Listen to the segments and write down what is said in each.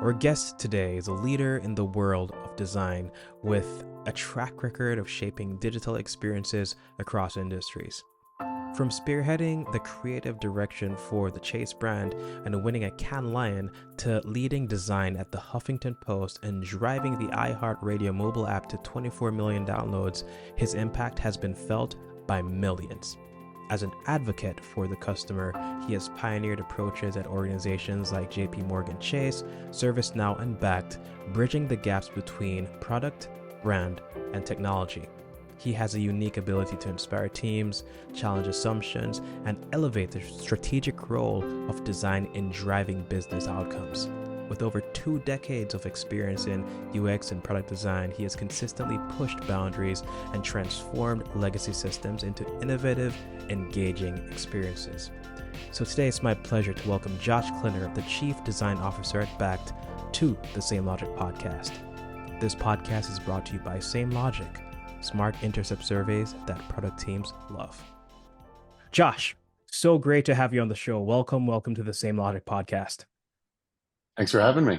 Our guest today is a leader in the world of design with a track record of shaping digital experiences across industries. From spearheading the creative direction for the Chase brand and winning a Cannes Lion to leading design at the Huffington Post and driving the iHeartRadio mobile app to 24 million downloads, his impact has been felt by millions. As an advocate for the customer, he has pioneered approaches at organizations like JP Morgan Chase, ServiceNow, and Bakkt, bridging the gaps between product, brand, and technology. He has a unique ability to inspire teams, challenge assumptions, and elevate the strategic role of design in driving business outcomes. With over 2 decades of experience in UX and product design, he has consistently pushed boundaries and transformed legacy systems into innovative, engaging experiences. So today it's my pleasure to welcome Josh Klenert, the Chief Design Officer at Bakkt, to the Samelogic podcast. This podcast is brought to you by Samelogic, smart intercept surveys that product teams love. Josh, so great to have you on the show. Welcome to the Samelogic podcast. Thanks for having me.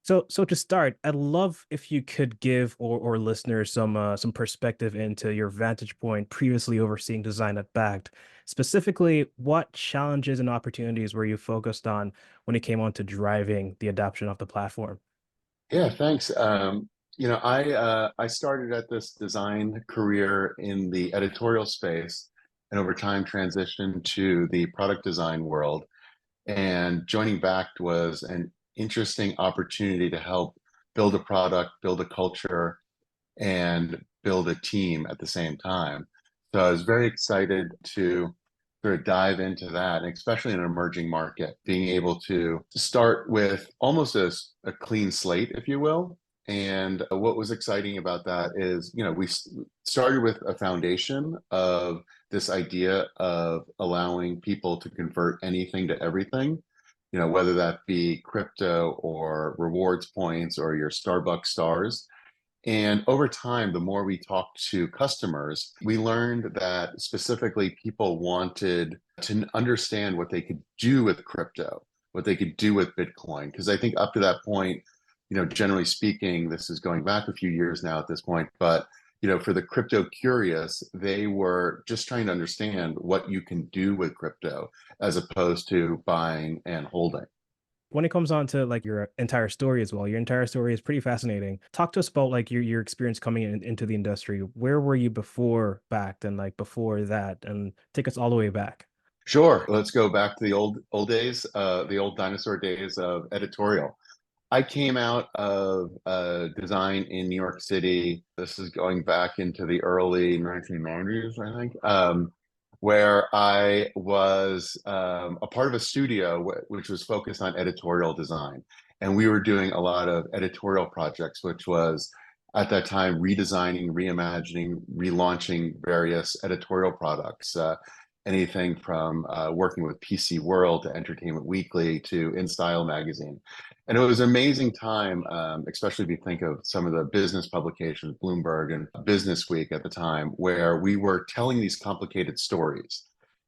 So to start, I'd love if you could give or listeners some perspective into your vantage point previously overseeing design at Bakkt. Specifically, what challenges and opportunities were you focused on when it came on to driving the adoption of the platform? Yeah, thanks. I started at this design career in the editorial space, and over time transitioned to the product design world. And joining Bakkt was an interesting opportunity to help build a product, build a culture, and build a team at the same time. So I was very excited to sort of dive into that, and especially in an emerging market, being able to start with almost a clean slate, if you will. And what was exciting about that is, we started with a foundation of this idea of allowing people to convert anything to everything, whether that be crypto or rewards points or your Starbucks stars. And over time, the more we talked to customers, we learned that specifically people wanted to understand what they could do with crypto, what they could do with Bitcoin. Because I think up to that point, generally speaking, this is going back a few years now at this point, but for the crypto curious, they were just trying to understand what you can do with crypto as opposed to buying and holding. When it comes on to like your entire story as well, your entire story is pretty fascinating. Talk to us about like your experience coming into the industry. Where were you before Bakkt and like before that, and take us all the way back? Sure, let's go back to the old days, the old dinosaur days of editorial. I came out of design in New York City. This is going back into the early 1990s, I think, where I was a part of a studio which was focused on editorial design. And we were doing a lot of editorial projects, which was at that time redesigning, reimagining, relaunching various editorial products. Anything from working with PC World to Entertainment Weekly to InStyle magazine. And it was an amazing time, especially if you think of some of the business publications, Bloomberg and Business Week at the time, where we were telling these complicated stories.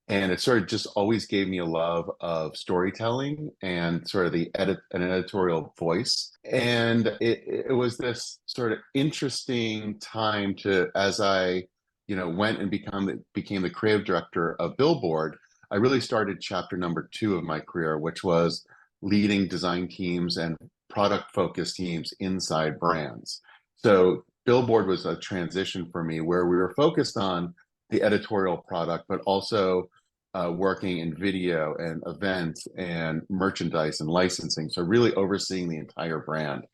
And it sort of just always gave me a love of storytelling and sort of an editorial voice. And it was this sort of interesting time as I went and became the creative director of Billboard. I really started chapter number 2 of my career, which was leading design teams and product focused teams inside brands. So Billboard was a transition for me where we were focused on the editorial product, but also working in video and events and merchandise and licensing. So really overseeing the entire brand.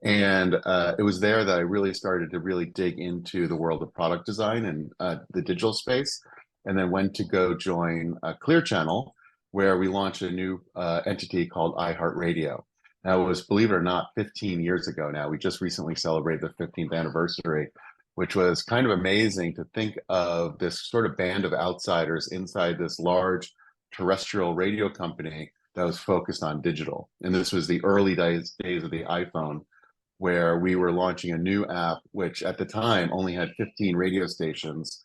And it was there that I really started to really dig into the world of product design and the digital space, and then went to go join Clear Channel, where we launched a new entity called iHeartRadio. That was, believe it or not, 15 years ago now. We just recently celebrated the 15th anniversary, which was kind of amazing to think of this sort of band of outsiders inside this large terrestrial radio company that was focused on digital. And this was the early days of the iPhone, where we were launching a new app, which at the time only had 15 radio stations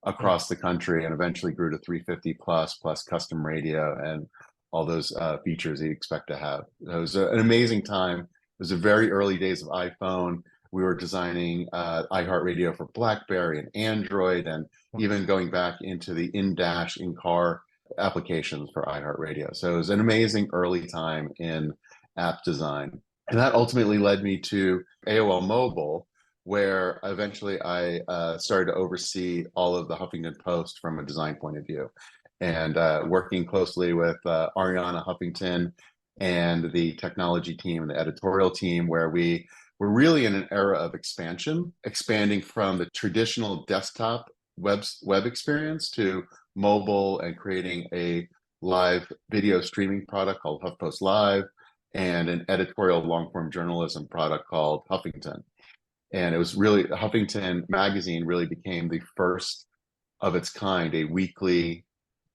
across the country and eventually grew to 350 plus custom radio. And all those features that you expect to have. It was an amazing time. It was the very early days of iPhone. We were designing iHeartRadio for BlackBerry and Android, and even going back into the in-dash, in-car applications for iHeartRadio. So it was an amazing early time in app design. And that ultimately led me to AOL Mobile, where eventually I started to oversee all of the Huffington Post from a design point of view, and working closely with Ariana Huffington and the technology team and the editorial team, where we were really in an era of expansion, expanding from the traditional desktop web experience to mobile, and creating a live video streaming product called HuffPost Live, and an editorial long form journalism product called Huffington. And it was really, Huffington magazine really became the first of its kind, a weekly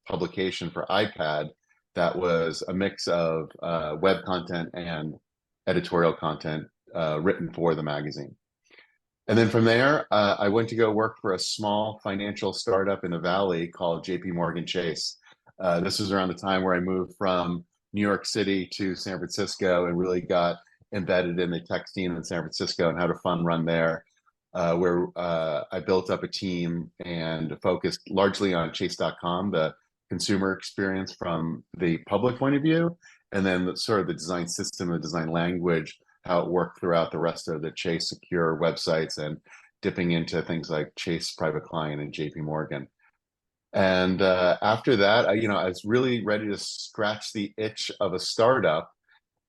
publication for iPad that was a mix of web content and editorial content written for the magazine. And then from there, I went to go work for a small financial startup in the Valley called JP Morgan Chase. This was around the time where I moved from New York City to San Francisco and really got embedded in the tech scene in San Francisco and had a fun run there, where I built up a team and focused largely on Chase.com, the consumer experience from the public point of view, and then sort of the design system, the design language, how it worked throughout the rest of the Chase secure websites, and dipping into things like Chase Private Client and JP Morgan. And after that, I was really ready to scratch the itch of a startup.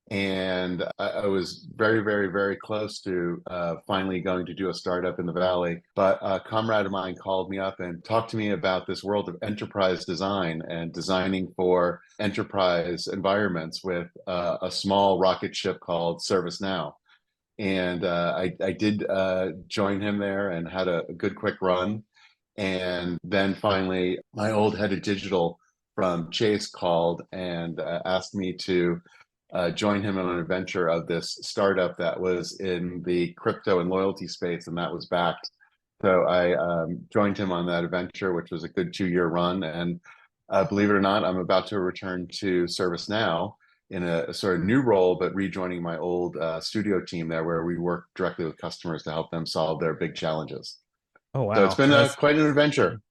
And I was very, very, very close to finally going to do a startup in the Valley. But a comrade of mine called me up and talked to me about this world of enterprise design and designing for enterprise environments with a small rocket ship called ServiceNow. And I did join him there and had a good quick run. And then finally, my old head of digital from Chase called and asked me to join him on an adventure of this startup that was in the crypto and loyalty space, and that was Bakkt. So I joined him on that adventure, which was a good 2-year run. And believe it or not, I'm about to return to ServiceNow in a sort of new role, but rejoining my old studio team there, where we work directly with customers to help them solve their big challenges. Oh So it's wow, been that's quite an adventure.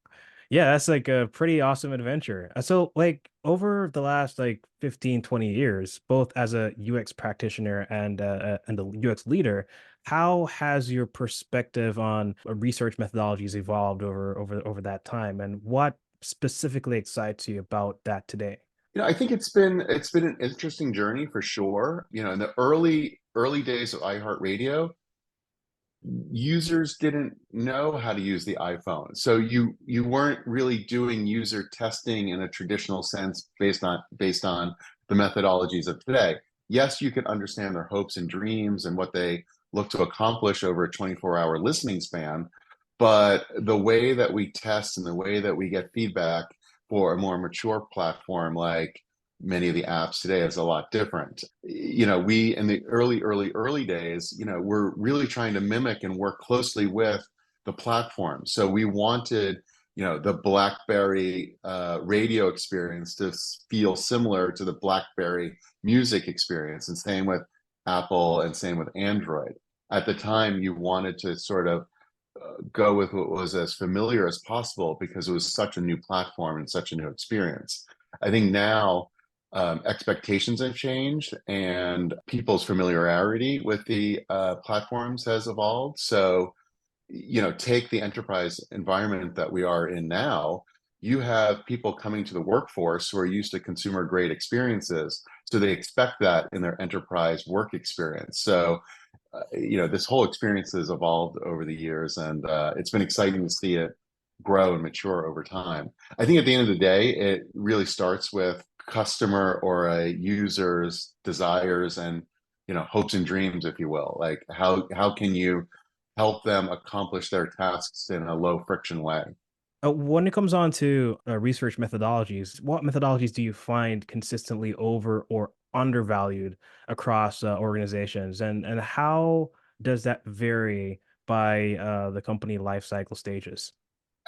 yeah, that's like a pretty awesome adventure. So like over the last like 15, 20 years, both as a UX practitioner and a UX leader, how has your perspective on research methodologies evolved over that time, and what specifically excites you about that today? I think it's been an interesting journey for sure. In the early days of iHeartRadio, users didn't know how to use the iPhone. So you weren't really doing user testing in a traditional sense based on the methodologies of today. Yes, you could understand their hopes and dreams and what they look to accomplish over a 24-hour listening span, but the way that we test and the way that we get feedback for a more mature platform like many of the apps today is a lot different. We in the early days, we're really trying to mimic and work closely with the platform. So we wanted, the BlackBerry radio experience to feel similar to the BlackBerry music experience, and same with Apple and same with Android. At the time, you wanted to sort of go with what was as familiar as possible because it was such a new platform and such a new experience. I think now expectations have changed and people's familiarity with the platforms has evolved. So, take the enterprise environment that we are in now. You have people coming to the workforce who are used to consumer grade experiences. So they expect that in their enterprise work experience. So, this whole experience has evolved over the years, and it's been exciting to see it grow and mature over time. I think at the end of the day, it really starts with customer or a user's desires and hopes and dreams, if you will. Like how can you help them accomplish their tasks in a low friction way? When it comes on to research methodologies, what methodologies do you find consistently over or undervalued across organizations, and how does that vary by the company life cycle stages?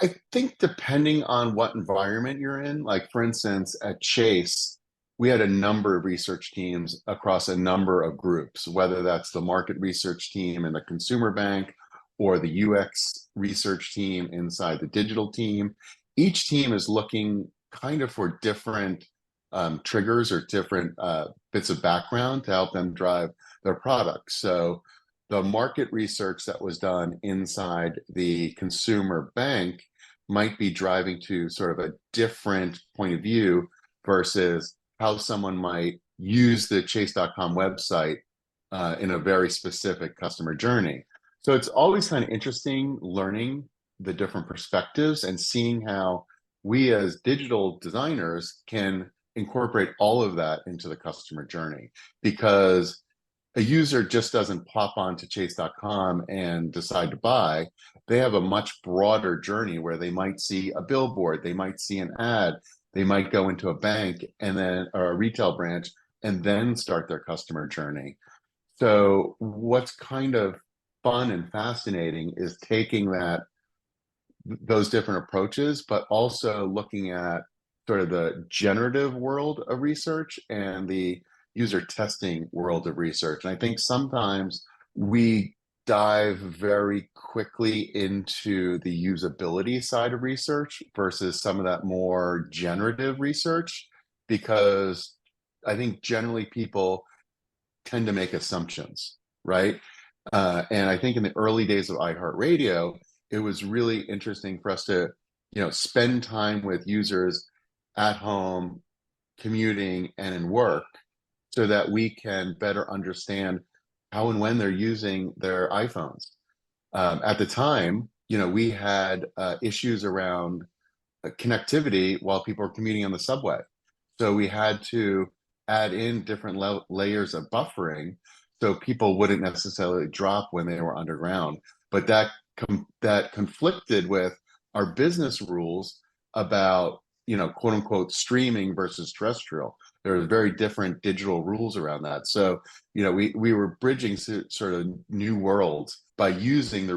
I think depending on what environment you're in, like for instance, at Chase, we had a number of research teams across a number of groups, whether that's the market research team in the consumer bank or the UX research team inside the digital team. Each team is looking kind of for different triggers or different bits of background to help them drive their products. So the market research that was done inside the consumer bank might be driving to sort of a different point of view versus how someone might use the chase.com website in a very specific customer journey. So it's always kind of interesting learning the different perspectives and seeing how we as digital designers can incorporate all of that into the customer journey, because a user just doesn't pop onto chase.com and decide to buy. They have a much broader journey where they might see a billboard, they might see an ad, they might go into a bank and then or a retail branch and then start their customer journey. So what's kind of fun and fascinating is taking those different approaches, but also looking at sort of the generative world of research and the user testing world of research. And I think sometimes we dive very quickly into the usability side of research versus some of that more generative research, because I think generally people tend to make assumptions, right? And I think in the early days of iHeartRadio, it was really interesting for us to, spend time with users at home, commuting, and in work, so that we can better understand how and when they're using their iPhones. At the time, we had issues around connectivity while people were commuting on the subway. So we had to add in different layers of buffering so people wouldn't necessarily drop when they were underground. But that conflicted with our business rules about, quote unquote, streaming versus terrestrial. There are very different digital rules around that. So, we were bridging sort of new worlds by using the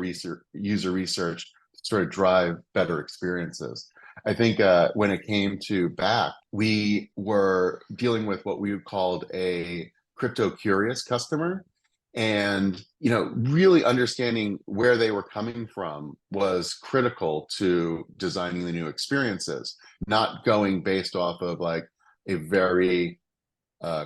user research to sort of drive better experiences. I think when it came to Bakkt, we were dealing with what we called a crypto curious customer. And, really understanding where they were coming from was critical to designing the new experiences, not going based off of like a very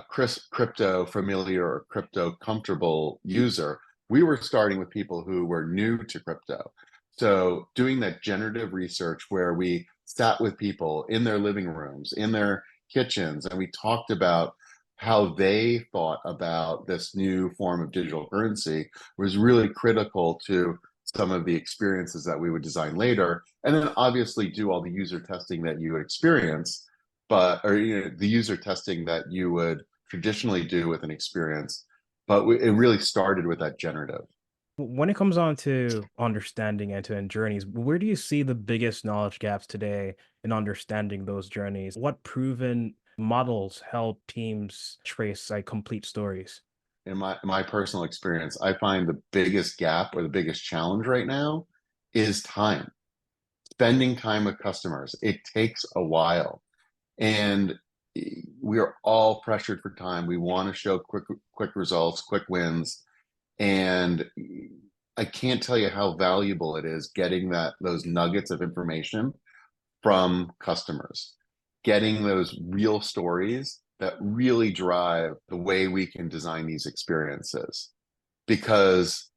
crypto familiar or crypto comfortable user. We were starting with people who were new to crypto. So doing that generative research where we sat with people in their living rooms, in their kitchens, and we talked about how they thought about this new form of digital currency was really critical to some of the experiences that we would design later. And then obviously do all the user testing that you would experience, or the user testing that you would traditionally do with an experience. But it really started with that generative. When it comes on to understanding end-to-end journeys, where do you see the biggest knowledge gaps today in understanding those journeys? What proven models help teams trace like complete stories? In my personal experience, I find the biggest gap or the biggest challenge right now is time. Spending time with customers. It takes a while. And we are all pressured for time. We want to show quick results, quick wins. And I can't tell you how valuable it is getting those nuggets of information from customers, getting those real stories that really drive the way we can design these experiences. Because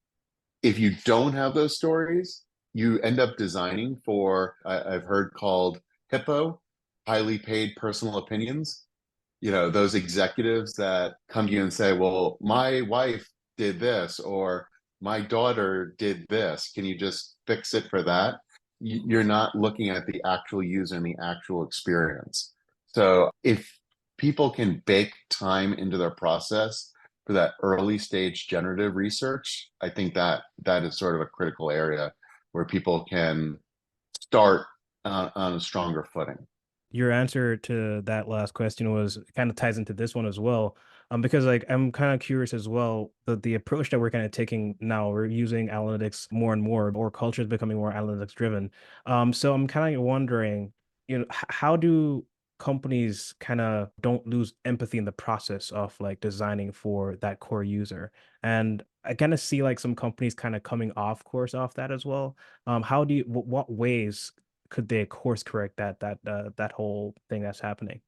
if you don't have those stories, you end up designing for, I've heard called HIPPO, highly paid personal opinions. Those executives that come to you and say, well, my wife did this, or my daughter did this. Can you just fix it for that? You're not looking at the actual user and the actual experience. So if people can bake time into their process for that early stage generative research, I think that is sort of a critical area where people can start on a stronger footing. Your answer to that last question was kind of ties into this one as well. Because like I'm kind of curious as well, the approach that we're kind of taking now, we're using analytics more and more, or culture is becoming more analytics driven. So I'm kind of wondering, how do companies kind of don't lose empathy in the process of like designing for that core user. And I kind of see like some companies kind of coming off course off that as well. How do you, what ways could they course correct that whole thing that's happening?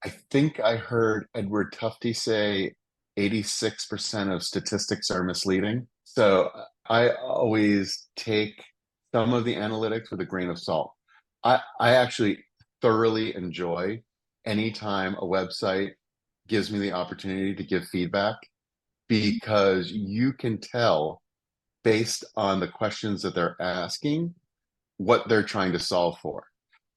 I think I heard Edward Tufte say 86% of statistics are misleading. So I always take some of the analytics with a grain of salt. I actually thoroughly enjoy anytime a website gives me the opportunity to give feedback because you can tell based on the questions that they're asking what they're trying to solve for.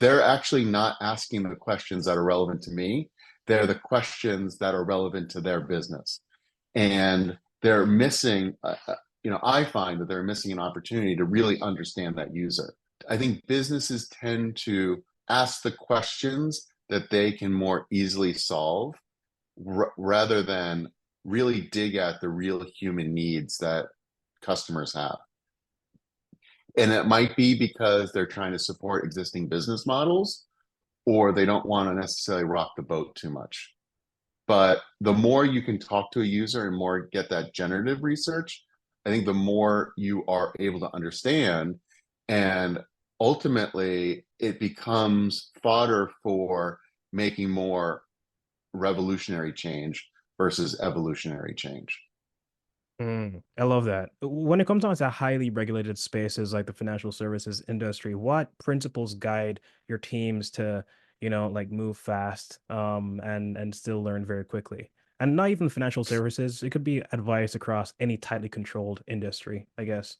They're actually not asking the questions that are relevant to me. They're the questions that are relevant to their business. And they're missing, I find that they're missing an opportunity to really understand that user. I think businesses tend to ask the questions that they can more easily solve rather than really dig at the real human needs that customers have. And it might be because they're trying to support existing business models or they don't want to necessarily rock the boat too much. But the more you can talk to a user and more get that generative research, I think the more you are able to understand. And ultimately, it becomes fodder for making more revolutionary change versus evolutionary change. I love that. When it comes down to highly regulated spaces like the financial services industry, what principles guide your teams to, like move fast, and still learn very quickly? And not even financial services, it could be advice across any tightly controlled industry, I guess.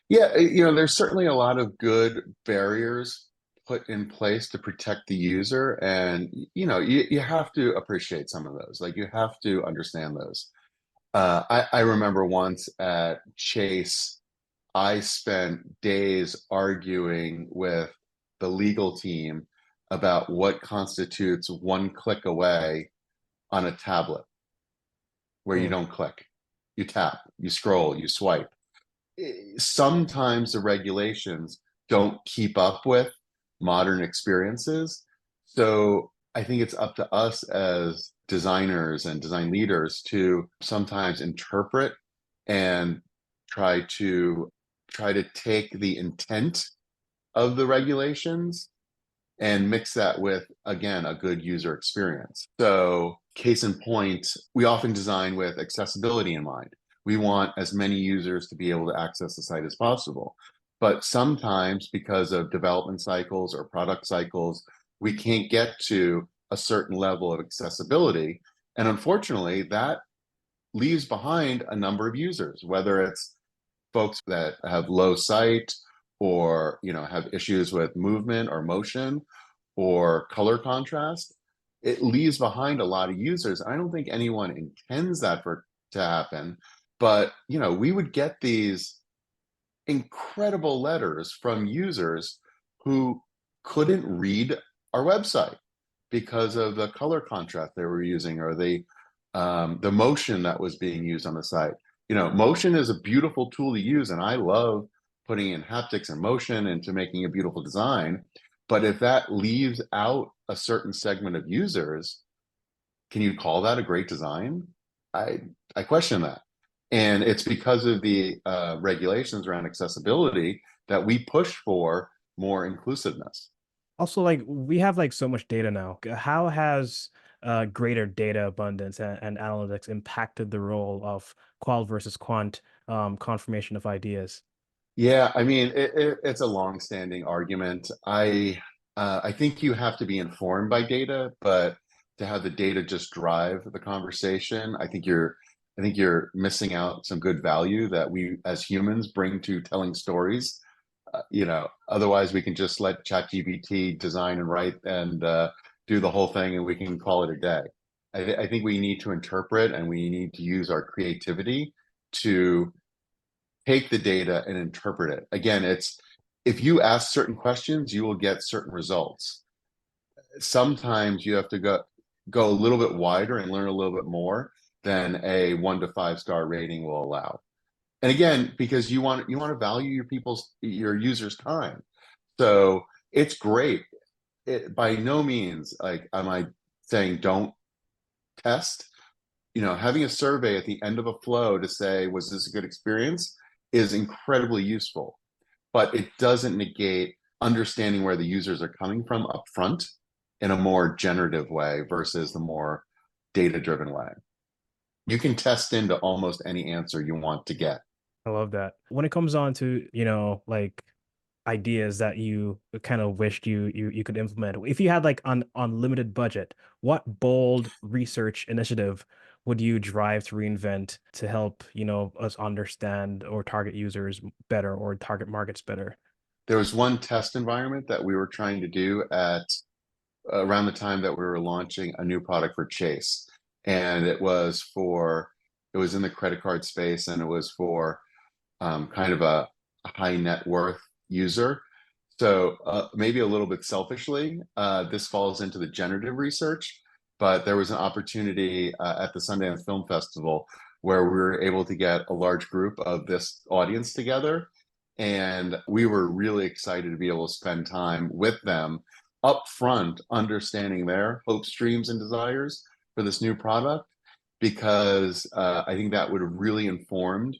Yeah, there's certainly a lot of good barriers put in place to protect the user. And, you have to appreciate some of those. Like you have to understand those. I remember once at Chase, I spent days arguing with the legal team about what constitutes one click away on a tablet where you Mm. don't click. You tap, you scroll, you swipe. Sometimes the regulations don't keep up with modern experiences. So I think it's up to us as designers and design leaders to sometimes interpret and try to try to take the intent of the regulations and mix that with, again, a good user experience. So, case in point, we often design with accessibility in mind. We want as many users to be able to access the site as possible. But sometimes, because of development cycles or product cycles, we can't get to a certain level of accessibility. And unfortunately, that leaves behind a number of users, whether it's folks that have low sight or have issues with movement or motion or color contrast. It leaves behind a lot of users. I don't think anyone intends that for to happen, but we would get these incredible letters from users who couldn't read our website because of the color contrast they were using or the motion that was being used on the site. Motion is a beautiful tool to use, and I love putting in haptics and motion into making a beautiful design. But if that leaves out a certain segment of users, can you call that a great design? I I question that. And it's because of the regulations around accessibility that we push for more inclusiveness. Also, like we have like so much data now. How has greater data abundance and analytics impacted the role of qual versus quant confirmation of ideas? Yeah, I mean, it's a long-standing argument. I think you have to be informed by data, but to have the data just drive the conversation, I think you're missing out some good value that we as humans bring to telling stories. Otherwise we can just let ChatGPT design and write and do the whole thing, and we can call it a day. I think we need to interpret and we need to use our creativity to take the data and interpret it. Again, it's if you ask certain questions, you will get certain results. Sometimes you have to go a little bit wider and learn a little bit more than a 1 to 5 star rating will allow. And again, because you want to value your users' time. So it's great. by no means like am I saying don't test. Having a survey at the end of a flow to say, was this a good experience, is incredibly useful, but it doesn't negate understanding where the users are coming from up front in a more generative way versus the more data-driven way. You can test into almost any answer you want to get. I love that. When it comes on to, like ideas that you kind of wished you could implement, if you had like an unlimited budget, what bold research initiative would you drive to reinvent to help, us understand or target users better or target markets better? There was one test environment that we were trying to do at around the time that we were launching a new product for Chase. And it was in the credit card space, and it was for kind of a high net worth user. So maybe a little bit selfishly, this falls into the generative research, but there was an opportunity at the Sundance Film Festival where we were able to get a large group of this audience together. And we were really excited to be able to spend time with them up front, understanding their hopes, dreams, and desires for this new product, because I think that would have really informed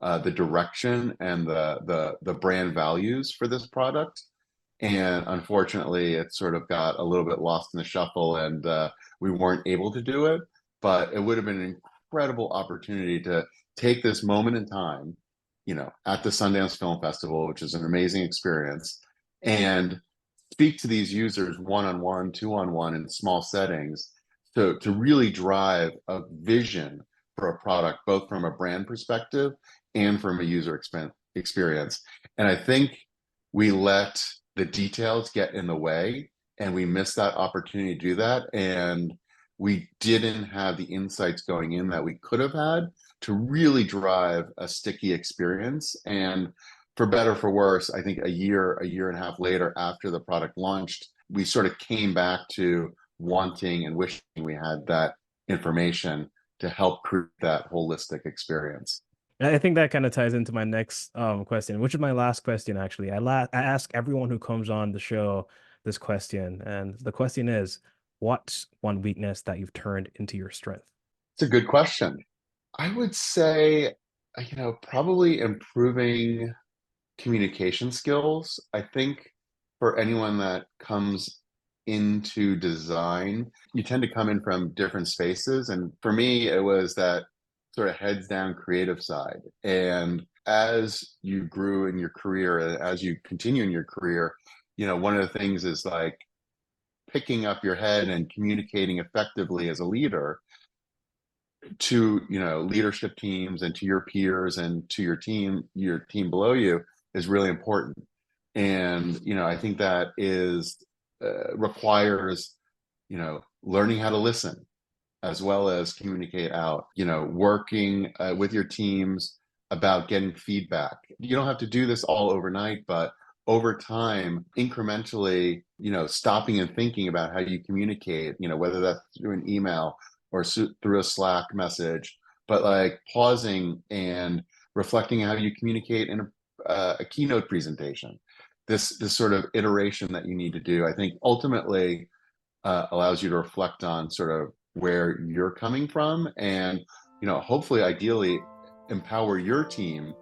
the direction and the brand values for this product. And unfortunately, it sort of got a little bit lost in the shuffle, and we weren't able to do it. But it would have been an incredible opportunity to take this moment in time, at the Sundance Film Festival, which is an amazing experience, and speak to these users one-on-one, two-on-one in small settings, to really drive a vision for a product, both from a brand perspective and from a user experience. And I think we let the details get in the way, and we missed that opportunity to do that. And we didn't have the insights going in that we could have had to really drive a sticky experience. And for better or for worse, I think a year and a half later after the product launched, we sort of came back to wanting and wishing we had that information to help create that holistic experience. I think that kind of ties into my next question, which is my last question, actually. I ask everyone who comes on the show this question, and the question is, what's one weakness that you've turned into your strength? It's a good question. I would say, probably improving communication skills. I think for anyone that comes into design, you tend to come in from different spaces. And for me, it was that sort of heads down creative side. And as you grew in your career, as you continue in your career, one of the things is like picking up your head and communicating effectively as a leader to, leadership teams and to your peers and to your team below you is really important. And, I think that requires, learning how to listen as well as communicate out, working with your teams about getting feedback. You don't have to do this all overnight, but over time, incrementally, stopping and thinking about how you communicate, whether that's through an email or through a Slack message, but like pausing and reflecting how you communicate in a keynote presentation. This sort of iteration that you need to do, I think ultimately allows you to reflect on sort of where you're coming from, and hopefully ideally empower your team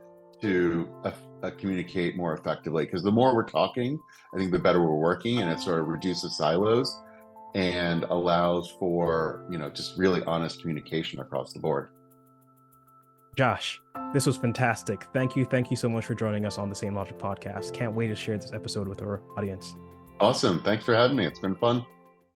to communicate more effectively, because the more we're talking, I think the better we're working, and it sort of reduces silos and allows for just really honest communication across the board. Josh, this was fantastic. Thank you so much for joining us on the Samelogic podcast. Can't wait to share this episode with our audience. Awesome. Thanks for having me. It's been fun.